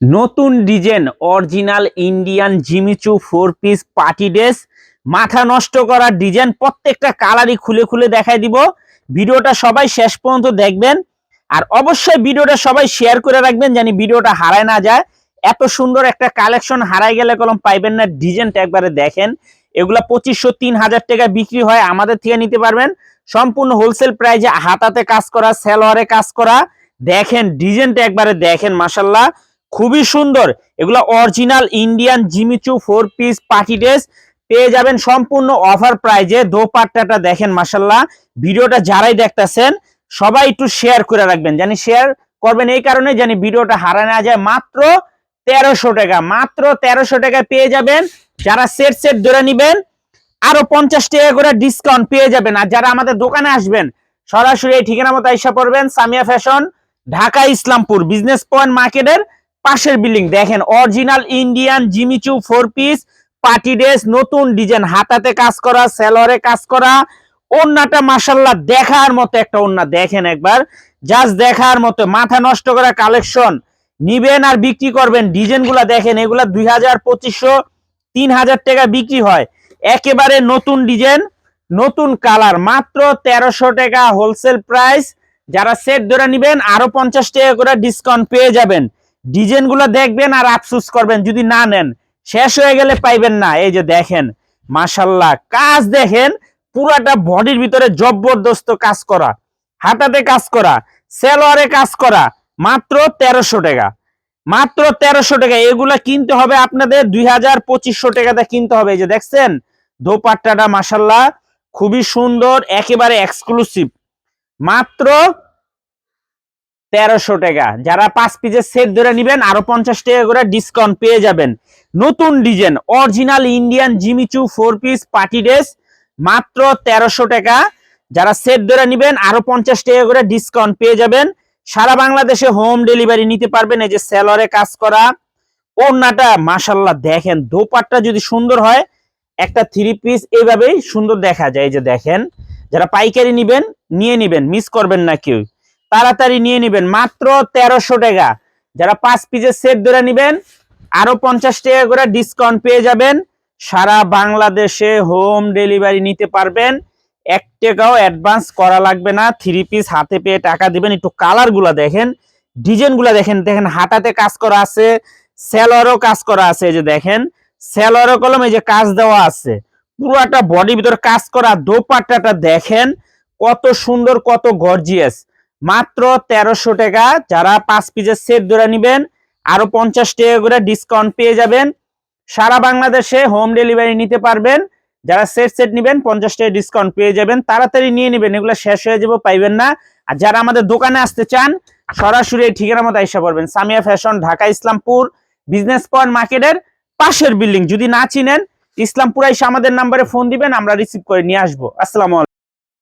নতুন design original Indian Jimmy Choo 4 piece party dress, মাথা নষ্ট করা ডিজাইন, প্রত্যেকটা কালারই খুলে খুলে দেখাই দিব। ভিডিওটা সবাই শেষ পর্যন্ত দেখবেন আর অবশ্যই ভিডিওটা সবাই শেয়ার করে রাখবেন জানি ভিডিওটা হারায় না যায়। এত সুন্দর একটা কালেকশন হারাই গেলে কলম পাইবেন না। ডিজাইনটা একবারে দেখেন, এগুলা 2500-3000 টাকা বিক্রি হয়, আমাদের থেকে নিতে পারবেন সম্পূর্ণ হোলসেল প্রাইজে, হাতাতে কাজ করা, সেলোয়ারে কাজ করা। দেখেন ডিজাইনটা একবারে দেখেন, মাশাল্লাহ খুবই সুন্দর। এগুলা original Indian Jimmy Choo 4 piece party dress পেয়ে যাবেন সম্পূর্ণ অফার প্রাইজে। দোপাট্টাটা দেখেন মাশাল্লাহ। ভিডিওটা যারাই দেখতেছেন সবাই একটু শেয়ার করে রাখবেন, জানি শেয়ার করবেন এই কারণে জানি ভিডিওটা হারানো না যায়। মাত্র 1300 টাকা, মাত্র 1300 টাকা পেয়ে যাবেন। যারা সেট সেট ধরে নিবেন আরো 50 টাকা করে ডিসকাউন্ট পেয়ে যাবেন। আর যারা আমাদের দোকানে আসবেন সরাসরি এই ঠিকানা মতো আইসা পড়বেন, Samia fashion, Dhaka Islampur business point মার্কেটের পাশের বিল্ডিং। দেখেন original Indian Jimmy Choo 4 piece party dress, নতুন ডিজাইন, হাতাতে কাজ করা, সেলোয়ারে কাজ করা। ওন্নাটা মাশাল্লাহ দেখার মতো একটা ওন্না, দেখেন একবার জাস্ট দেখার মতো। মাথা নষ্ট করা কালেকশন, নিবেন আর বিক্রি করবেন। ডিজাইনগুলা দেখেন, এগুলা 2000-2500-3000 টাকা বিক্রি হয়। একেবারে নতুন ডিজাইন, নতুন কালার, মাত্র 1300 টাকা হোলসেল প্রাইস। যারা সেট ধরে নিবেন আরো 50 টাকা করে ডিসকাউন্ট পেয়ে যাবেন। ডিজাইনগুলো দেখবেন আর আফসোস করবেন যদি না নেন, শেষ হয়ে গেলে পাইবেন না। এই যে দেখেন মাশাল্লাহ, কাজ দেখেন পুরাটা বডির ভিতরে জবরদস্ত কাজ করা, হাতাতে কাজ করা, সেলোয়ারে কাজ করা। মাত্র 1300 টাকা, মাত্র 1300 টাকা। এগুলা কিনতে হবে আপনাদের 2000-2500 টাকাতে কিনতে হবে। এই যে দেখছেন দোপাট্টাটা মাশাল্লাহ খুবই সুন্দর, একেবারে এক্সক্লুসিভ, মাত্র 1300 টাকা। যারা 5 পিসের সেট ধরে নিবেন আরো 50 টাকা করে ডিসকাউন্ট পেয়ে যাবেন। নতুন design original Indian Jimmy Choo 4 piece party dress, মাত্র 1300 টাকা। যারা সেট ধরে নিবেন আরো 50 টাকা করে ডিসকাউন্ট পেয়ে যাবেন। সারা বাংলাদেশে হোম ডেলিভারি নিতে পারবেন। এই যে সেলরে কাজ করা, ওড়নাটা মাশাল্লাহ দেখেন। দোপাট্টা যদি সুন্দর হয়, একটা 3 পিস এইভাবেই সুন্দর দেখা যায়। এই যে দেখেন, যারা পাইকারি নিবেন নিয়ে নিবেন, মিস করবেন না কেউ, তাড়াতাড়ি নিয়ে নিবেন। মাত্র 1300 টাকা। যারা 5 পিসের সেট ধরে নিবেন আরো 50 টাকা করে ডিসকাউন্ট পেয়ে যাবেন। সারা বাংলাদেশে হোম ডেলিভারি নিতে পারবেন, 1 টাকাও অ্যাডভান্স করা লাগবে না। 3 পিস হাতে পেয়ে টাকা দিবেন। একটু কালার গুলা দেখেন, ডিজাইন গুলা দেখেন, দেখেন হাতাতে কাজ করা আছে, সেলোয়ারও কাজ করা আছে। এই যে দেখেন সেলোয়ারও কলম এই যে কাজ দেওয়া আছে, পুরোটা বডির ভিতর কাজ করা। দোপাট্টাটা দেখেন কত সুন্দর, কত গর্জিয়াস। মাত্র 1300 টাকা। যারা 5 পিসের সেট ধরে নিবেন আরো 50 টাকা করে ডিসকাউন্ট পেয়ে যাবেন। সারা বাংলাদেশে হোম ডেলিভারি নিতে পারবেন। যারা সেট সেট নিবেন 50 টাকা ডিসকাউন্ট পেয়ে যাবেন। তাড়াতাড়ি নিয়ে নেবেন, এগুলো শেষ হয়ে যাবে, পাইবেন না। আর যারা আমাদের দোকানে আসতে চান সরাসরি এই ঠিকানা মতো আইসা পড়বেন, Samia fashion, Dhaka Islampur business point মার্কেটের পাশের বিল্ডিং। যদি না চিনেন ইসলামপুর আইসা আমাদের নাম্বারে ফোন দিবেন, আমরা রিসিভ করে নিয়ে আসবো। আসসালামু আলাইকুম।